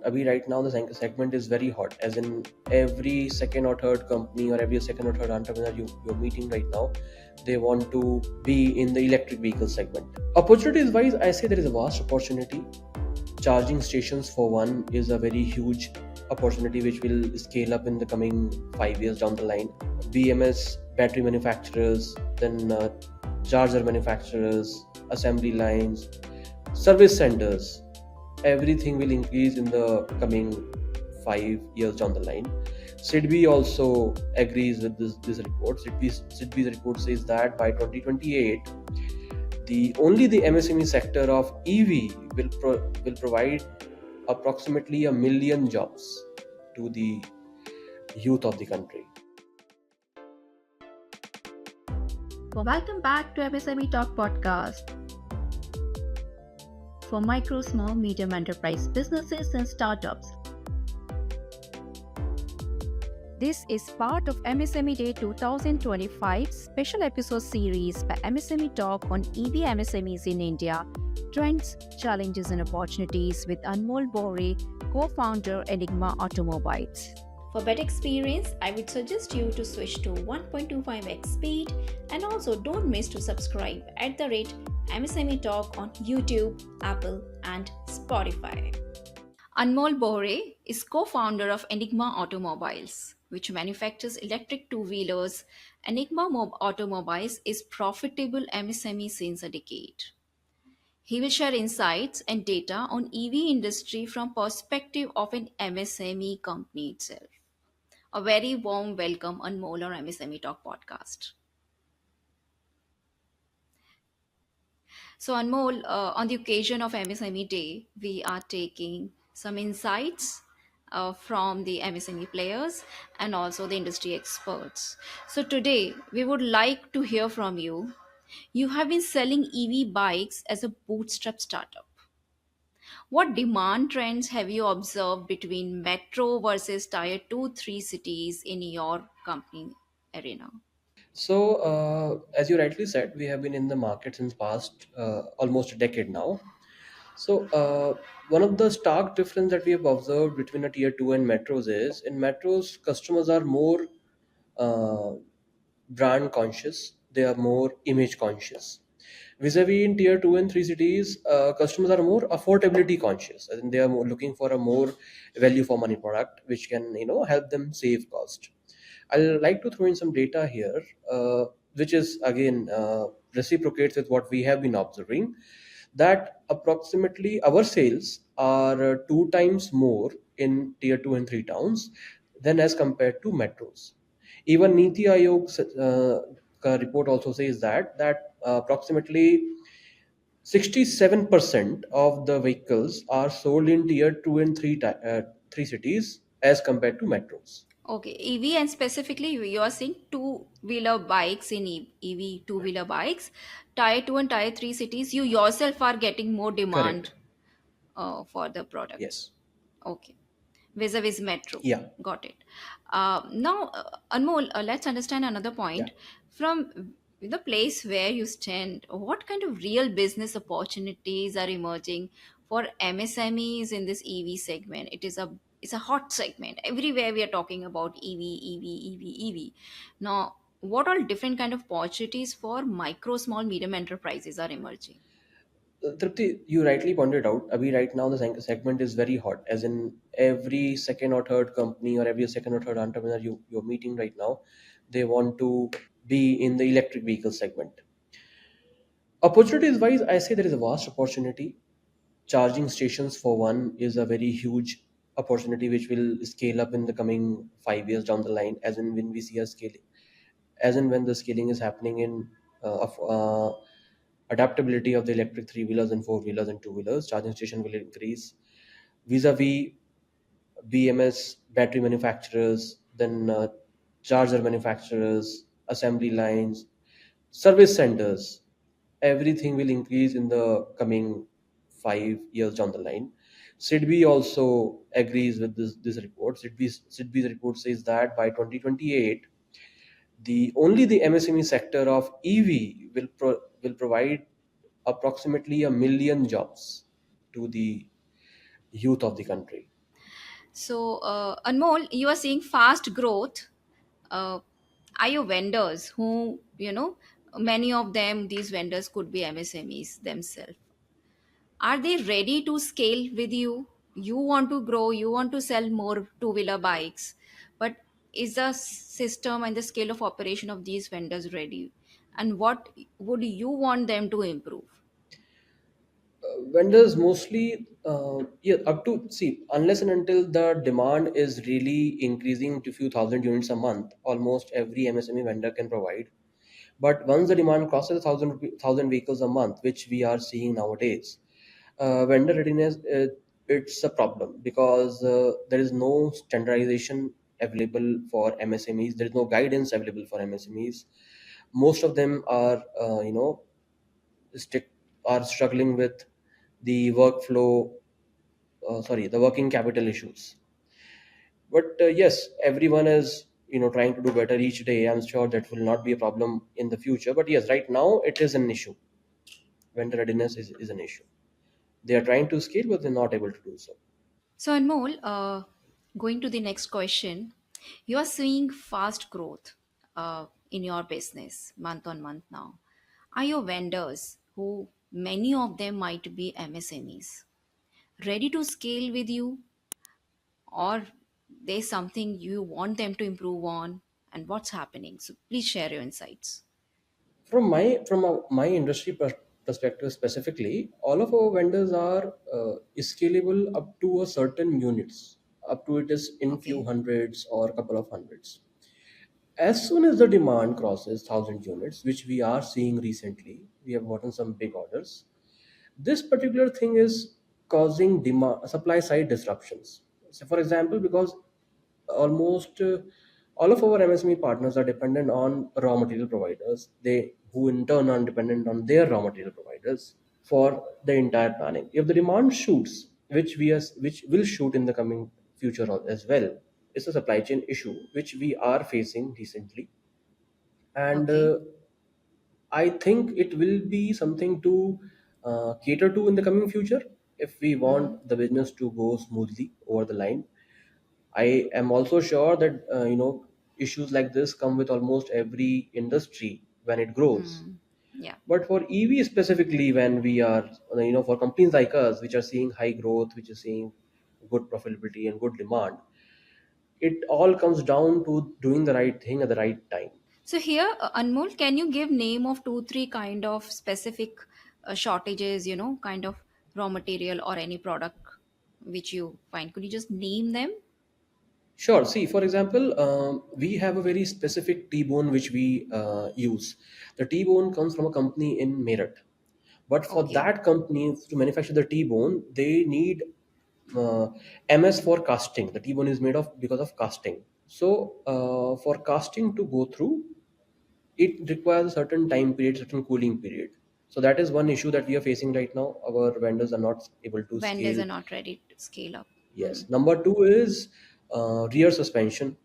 Abhi right now the segment is very hot, as in every second or third company or every second or third entrepreneur you're meeting right now, they want to be in the electric vehicle segment. Opportunities wise, I say there is a vast opportunity. Charging stations for one is a very huge opportunity which will scale up in the coming 5 years down the line. BMS battery manufacturers, then charger manufacturers, assembly lines, service centers, everything will increase in the coming 5 years down the line. 𝐶𝐸 also agrees with this report. 𝐶𝐸's report says that by 2028, only the MSME sector of EV will provide approximately 1 million jobs to the youth of the country. Well, welcome back to MSME Talk podcast for micro, small, medium enterprise businesses and startups. This is part of MSME Day 2025 special episode series by MSME Talk on EV MSMEs in India, Trends, Challenges and Opportunities with Anmol Bohre, co-founder Enigma Automobiles. For better experience, I would suggest you to switch to 1.25x speed, and also don't miss to subscribe at the rate MSME Talk on YouTube, Apple and Spotify. Anmol Bohre is co-founder of Enigma Automobiles, which manufactures electric two-wheelers. Enigma Automobiles is profitable MSME since a decade. He will share insights and data on EV industry from perspective of an MSME company itself. A very warm welcome, Anmol, on MSME Talk podcast. So, Anmol, on the occasion of MSME Day, we are taking some insights from the MSME players and also the industry experts. So, today we would like to hear from you. You have been selling EV bikes as a bootstrap startup. What demand trends have you observed between metro versus tier 2, 3 cities in your company arena? So, as you rightly said, we have been in the market since past almost a decade now. So, one of the stark difference that we have observed between a tier two and metros is in metros, customers are more uh, brand conscious, they are more image conscious. Vis-a-vis in tier two and three cities, customers are more affordability conscious, and they are more looking for a more value for money product, which can help them save cost. I'll like to throw in some data here, which is again reciprocates with what we have been observing, that approximately our sales are 2 times more in tier 2 and 3 towns than as compared to metros. Even Niti Aayog's report also says that approximately 67% of the vehicles are sold in tier 2 and 3 cities as compared to metros. Okay, EV, and specifically you are seeing two-wheeler bikes in EV two-wheeler bikes, tier 2 and tier 3 cities, you yourself are getting more demand Correct. for the products. Yes. Okay, vis-a-vis metro. Yeah. Got it. Now, Anmol, let's understand another Yeah. point. From the place where you stand, what kind of real business opportunities are emerging for MSMEs in this EV segment? It's a hot segment. Everywhere we are talking about EV, EV, EV, EV. Now, what all different kind of opportunities for micro, small, medium enterprises are emerging? Tripti, you rightly pointed out, Abhi, right now the segment is very hot, as in every second or third company or every second or third entrepreneur you're meeting right now, they want to be in the electric vehicle segment. Opportunities wise, I say there is a vast opportunity. Charging stations for one is a very huge opportunity which will scale up in the coming 5 years down the line, as in when we see a scaling, as in when the scaling is happening in of adaptability of the electric three-wheelers and four-wheelers and two-wheelers, charging station will increase. Vis-a-vis BMS battery manufacturers, then charger manufacturers, assembly lines, service centers, everything will increase in the coming 5 years down the line. 𝐶𝐸 also agrees with this report. 𝐶𝐸's report says that by 2028, only the MSME sector of EV will provide approximately 1 million jobs to the youth of the country. So, Anmol, you are seeing fast growth. Uh, are your vendors who, many of them, these vendors could be MSMEs themselves. Are they ready to scale with you? You want to grow, you want to sell more two-wheeler bikes, but is the system and the scale of operation of these vendors ready? And what would you want them to improve? Vendors mostly, yeah, up to see, unless and until the demand is really increasing to few thousand units a month, almost every MSME vendor can provide. But once the demand crosses a thousand vehicles a month, which we are seeing nowadays, vendor readiness, it's a problem because there is no standardization available for MSMEs. There is no guidance available for MSMEs. Most of them are, stick are struggling with the workflow, the working capital issues. But yes, everyone is trying to do better each day. I'm sure that will not be a problem in the future. But yes, right now it is an issue. Vendor readiness is an issue. They are trying to scale, but they're not able to do so. So, Anmol, going to the next question, you are seeing fast growth in your business month on month now. Are your vendors, who many of them might be MSMEs, ready to scale with you, or there's something you want them to improve on, and what's happening? So, please share your insights. From my industry perspective specifically, all of our vendors are scalable up to a certain units. Up to it is in few Okay. hundreds or a couple of hundreds. As soon as the demand crosses 1,000 units, which we are seeing recently, we have gotten some big orders. This particular thing is causing demand supply side disruptions. So, for example, because almost all of our MSME partners are dependent on raw material providers. They who in turn are dependent on their raw material providers for the entire planning. If the demand shoots, which will shoot in the coming future as well, it's a supply chain issue which we are facing recently, and Okay. I think it will be something to cater to in the coming future if we Mm-hmm. want the business to go smoothly over the line. I am also sure that issues like this come with almost every industry when it grows. Mm. Yeah. But for EV specifically, when we are for companies like us, which are seeing high growth, which are seeing good profitability and good demand, it all comes down to doing the right thing at the right time. So here, Anmol, can you give name of two, three kind of specific shortages, kind of raw material or any product which you find? Could you just name them? Sure. See, for example, we have a very specific T-bone which we use. The T-bone comes from a company in Meerut. But for Okay. that company to manufacture the T-bone, they need uh, MS for casting. The T-bone is made of because of casting. So for casting to go through, it requires a certain time period, certain cooling period. So that is one issue that we are facing right now. Our vendors are not able to Vendors scale. are not ready to scale up. Yes. Number two is rear suspension,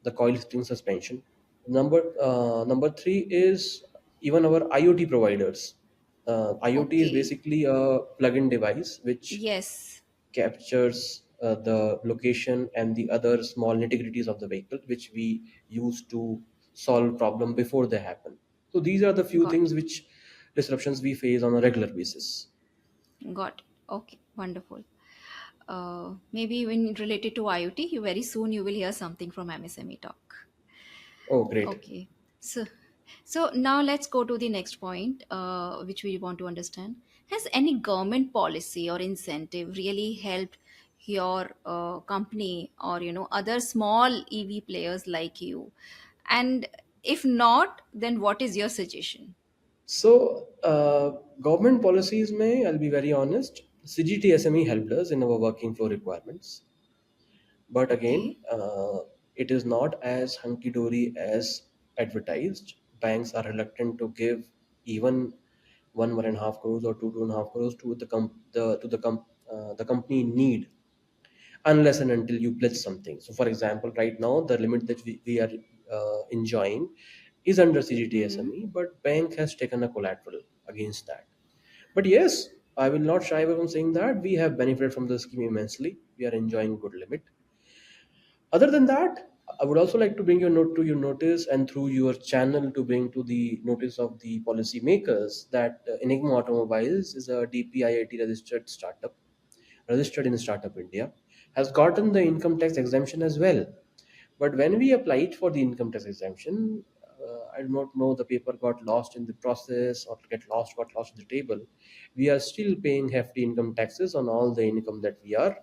the coil spring suspension. Number three is even our IoT providers. IoT is Okay. basically a plug-in device which Yes. captures the location and the other small nitty-gritties of the vehicle, which we use to solve problem before they happen. So these are the few Got things which disruptions we face on a regular basis. got it. Okay. Wonderful. Maybe when related to IoT, you very soon you will hear something from MSME Talk. Oh, great. Okay. So, so now let's go to the next point, which we want to understand. Has any government policy or incentive really helped your company or other small EV players like you? And if not, then what is your suggestion? So, government policies may, I'll be very honest, CGT SME helped us in our working flow requirements. But again, Okay. it is not as hunky dory as advertised. Banks are reluctant to give even 1.5 crores or two and a half crores to the company in need, unless and until you pledge something. So, for example, right now the limit that we are enjoying is under CGT Hmm. SME, but bank has taken a collateral against that. But yes, I will not shy away from saying that we have benefited from the scheme immensely. We are enjoying good limit. Other than that, I would also like to bring your note to your notice and through your channel to bring to the notice of the policymakers that Enigma Automobiles is a DPIIT registered startup, registered in Startup India, has gotten the income tax exemption as well. But when we applied for the income tax exemption, I do not know, the paper got lost in the process or got lost in the table. We are still paying hefty income taxes on all the income that we are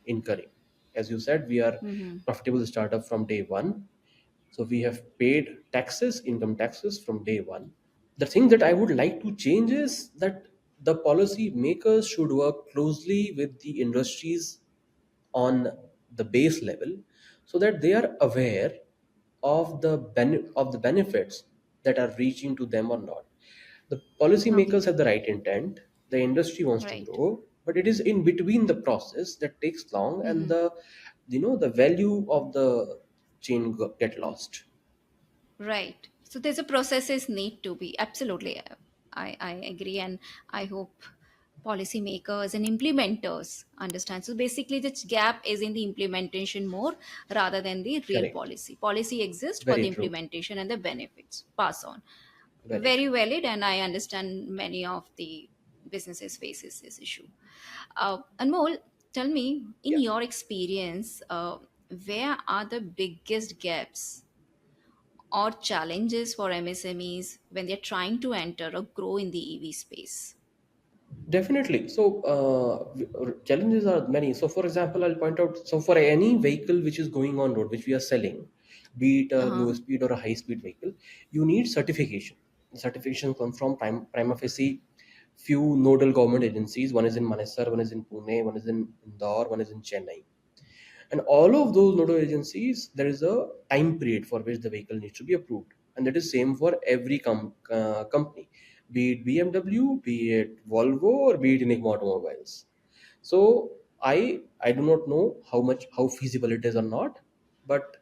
incurring. As you said, we are Mm-hmm. profitable startup from day one. So we have paid taxes, income taxes from day one. The thing that I would like to change is that the policy makers should work closely with the industries on the base level so that they are aware of the benefits that are reaching to them or not. The policymakers Okay. have the right intent, the industry wants to Right. grow, but it is in between the process that takes long, and Mm-hmm. the value of the chain get lost. Right. So there's a processes need to be absolutely. I agree, and I hope policymakers and implementers understand. So basically, the gap is in the implementation more rather than the real Correct. policy. Policy exists for Very the true. implementation and the benefits pass on. Very Very true. valid, and I understand many of the businesses faces this issue. Anmol, tell me, in Yeah. your experience, where are the biggest gaps or challenges for MSMEs when they're trying to enter or grow in the EV space? Definitely. So, challenges are many. So, for example, I'll point out. So, for any vehicle which is going on road, which we are selling, be it a Uh-huh. low speed or a high speed vehicle, you need certification. Certification comes from prima facie few nodal government agencies. One is in Manesar, one is in Pune, one is in Indore, one is in Chennai. And all of those nodal agencies, there is a time period for which the vehicle needs to be approved. And that is same for every company, be it BMW, be it Volvo, or be it Enigma Automobiles. So I do not know how feasible it is or not, but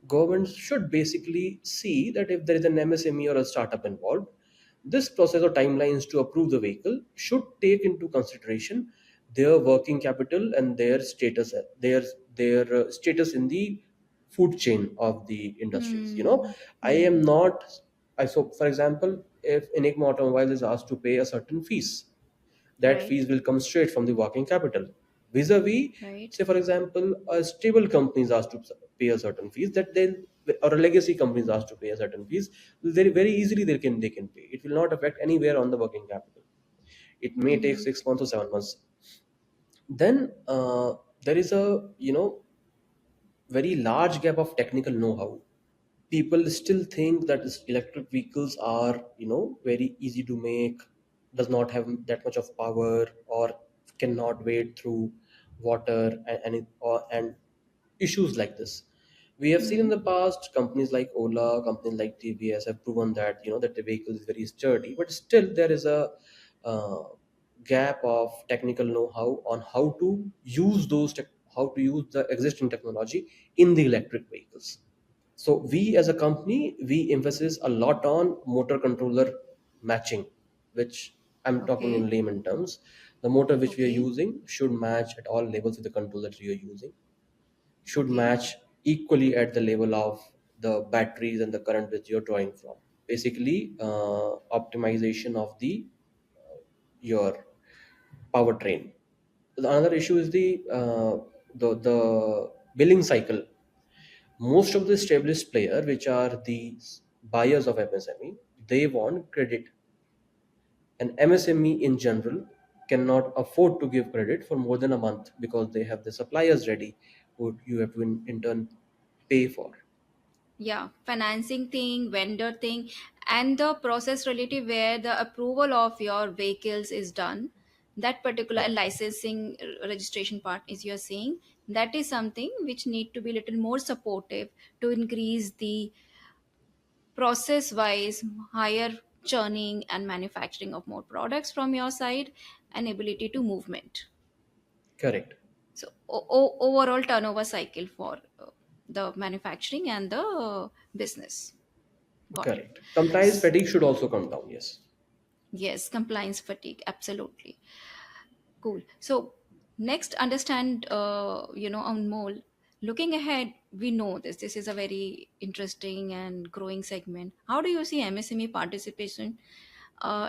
governments should basically see that if there is an MSME or a startup involved, this process or timelines to approve the vehicle should take into consideration their working capital and their status in the food chain of the industries. Hmm. I am Hmm. not. So for example, if Enigma Automobile is asked to pay a certain fees, that Right. fees will come straight from the working capital. Vis-a-vis, Right. say for example, a stable company is asked to pay a certain fees that they or a legacy company is asked to pay a certain fees, very easily they can pay. It will not affect anywhere on the working capital. It may take Hmm. 6 months or 7 months. Then there is a very large gap of technical know-how. People still think that this electric vehicles are very easy to make, does not have that much of power, or cannot wade through water and issues like this. We have seen in Hmm. the past companies like Ola, companies like TVS have proven that that the vehicle is very sturdy, but still there is a uh, gap of technical know-how on how to use the existing technology in the electric vehicles. So we as a company, we emphasis a lot on motor controller matching, which I'm talking in Okay. layman terms. The motor which we are Okay. using should match at all levels with the controller that you are using, should Okay. match equally at the level of the batteries and the current which you're drawing from. Basically, optimization of the your powertrain. Another issue is the billing cycle. Most of the established player, which are the buyers of MSME, they want credit. An MSME in general cannot afford to give credit for more than a month because they have the suppliers ready who you have to in turn pay for. Yeah, financing thing, vendor thing, and the process relative where the approval of your vehicles is done. That particular Correct. licensing registration part is you're saying that is something which need to be little more supportive to increase the process wise higher churning and manufacturing of more products from your side and ability to movement. Correct. So overall turnover cycle for the manufacturing and the business. Got it. Correct. Compliance S- fatigue should also come down. Yes. Yes, compliance fatigue. Absolutely. Cool. So next, understand, Anmol. Looking ahead, we know this is a very interesting and growing segment. How do you see MSME participation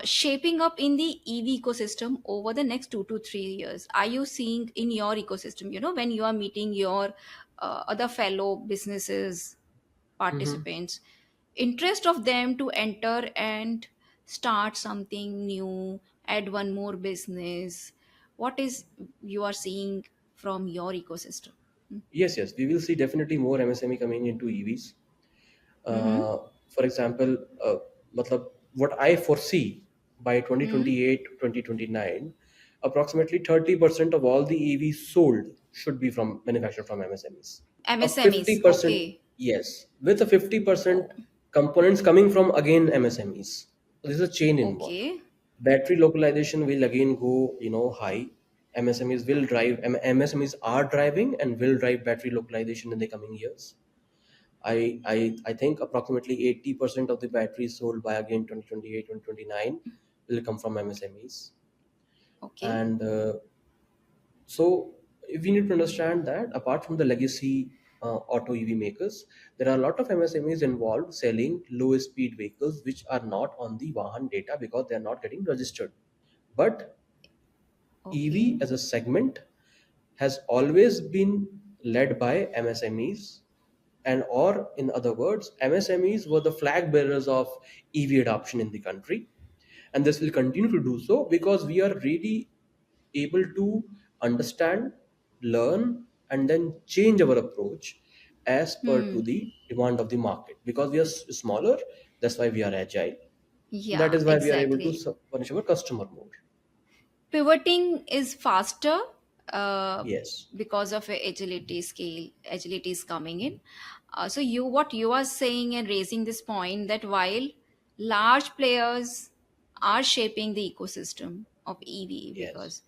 shaping up in the EV ecosystem over the next 2 to 3 years? Are you seeing in your ecosystem, when you are meeting your other fellow businesses, Hmm. participants, interest of them to enter and start something new, add one more business? What is you are seeing from your ecosystem? Yes, yes, we will see definitely more MSME coming into EVs. Mm-hmm. For example, matlab, what I foresee by Hmm. 2028, 2029, approximately 30% of all the EVs sold should be from manufactured from MSMEs. A MSMEs. 50%, Okay. yes, with a 50% Oh, components coming from again MSMEs. So there's a chain involved. okay. Battery localization will again go, high. MSMEs will drive, MSMEs are driving and will drive battery localization in the coming years. I think approximately 80% of the batteries sold by again 2028, 2029 will come from MSMEs. Okay. And so we need to understand that apart from the legacy auto EV makers, there are a lot of MSMEs involved selling low speed vehicles which are not on the Vahan data because they are not getting registered. But Okay. EV as a segment has always been led by MSMEs, and or in other words, MSMEs were the flag bearers of EV adoption in the country, and this will continue to do so because we are really able to understand, learn, and then change our approach as per to Hmm. the demand of the market. Because we are smaller, that's why we are agile. That Yeah, is why we are able to exactly. punish our customer more. Pivoting is faster uh, Yes. because of a agility scale. Agility is coming in. So you what you are saying and raising this point that while large players are shaping the ecosystem of EV, Yes. because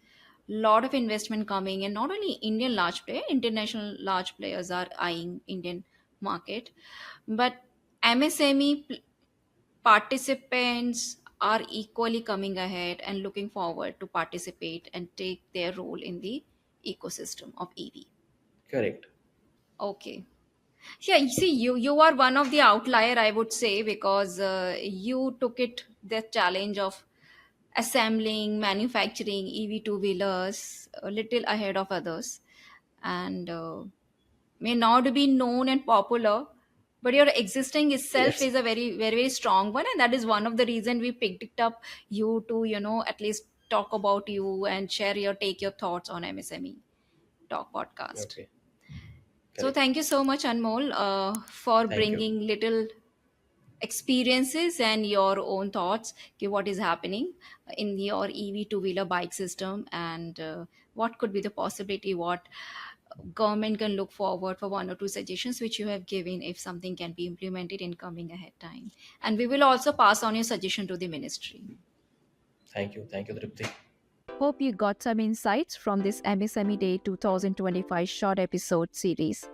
lot of investment coming in, not only Indian large player, international large players are eyeing Indian market, but MSME participants are equally coming ahead and looking forward to participate and take their role in the ecosystem of EV. Correct. Okay. Yeah, you see, you are one of the outlier, I would say, because you took it the challenge of assembling, manufacturing EV two wheelers a little ahead of others, and may not be known and popular, but your existing itself Yes. is a very very very strong one, and that is one of the reason we picked it up you to at least talk about you and share your take your thoughts on MSME Talk podcast. Okay. So Correct. thank you so much, Anmol, for Thank you. bringing little experiences and your own thoughts, okay, what is happening in your EV two wheeler bike system, and what could be the possibility, what government can look forward for one or two suggestions which you have given if something can be implemented in coming ahead time, and we will also pass on your suggestion to the ministry. Thank you. Thank you, Tripti. Hope you got some insights from this MSME Day 2025 short episode series.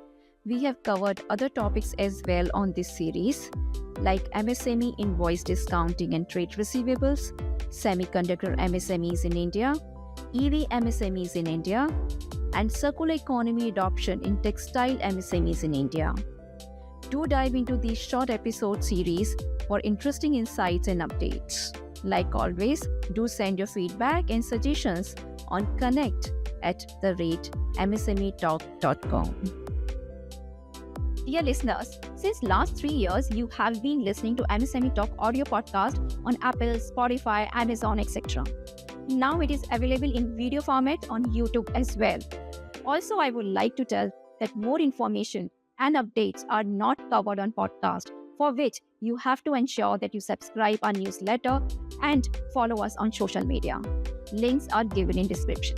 We have covered other topics as well on this series, like MSME invoice discounting and trade receivables, semiconductor MSMEs in India, EV MSMEs in India, and circular economy adoption in textile MSMEs in India. Do dive into these short episode series for interesting insights and updates. Like always, do send your feedback and suggestions on connect@msmetalk.com. Dear listeners, since last 3 years, you have been listening to MSME Talk audio podcast on Apple, Spotify, Amazon, etc. Now it is available in video format on YouTube as well. Also, I would like to tell that more information and updates are not covered on podcast, for which you have to ensure that you subscribe our newsletter and follow us on social media. Links are given in description.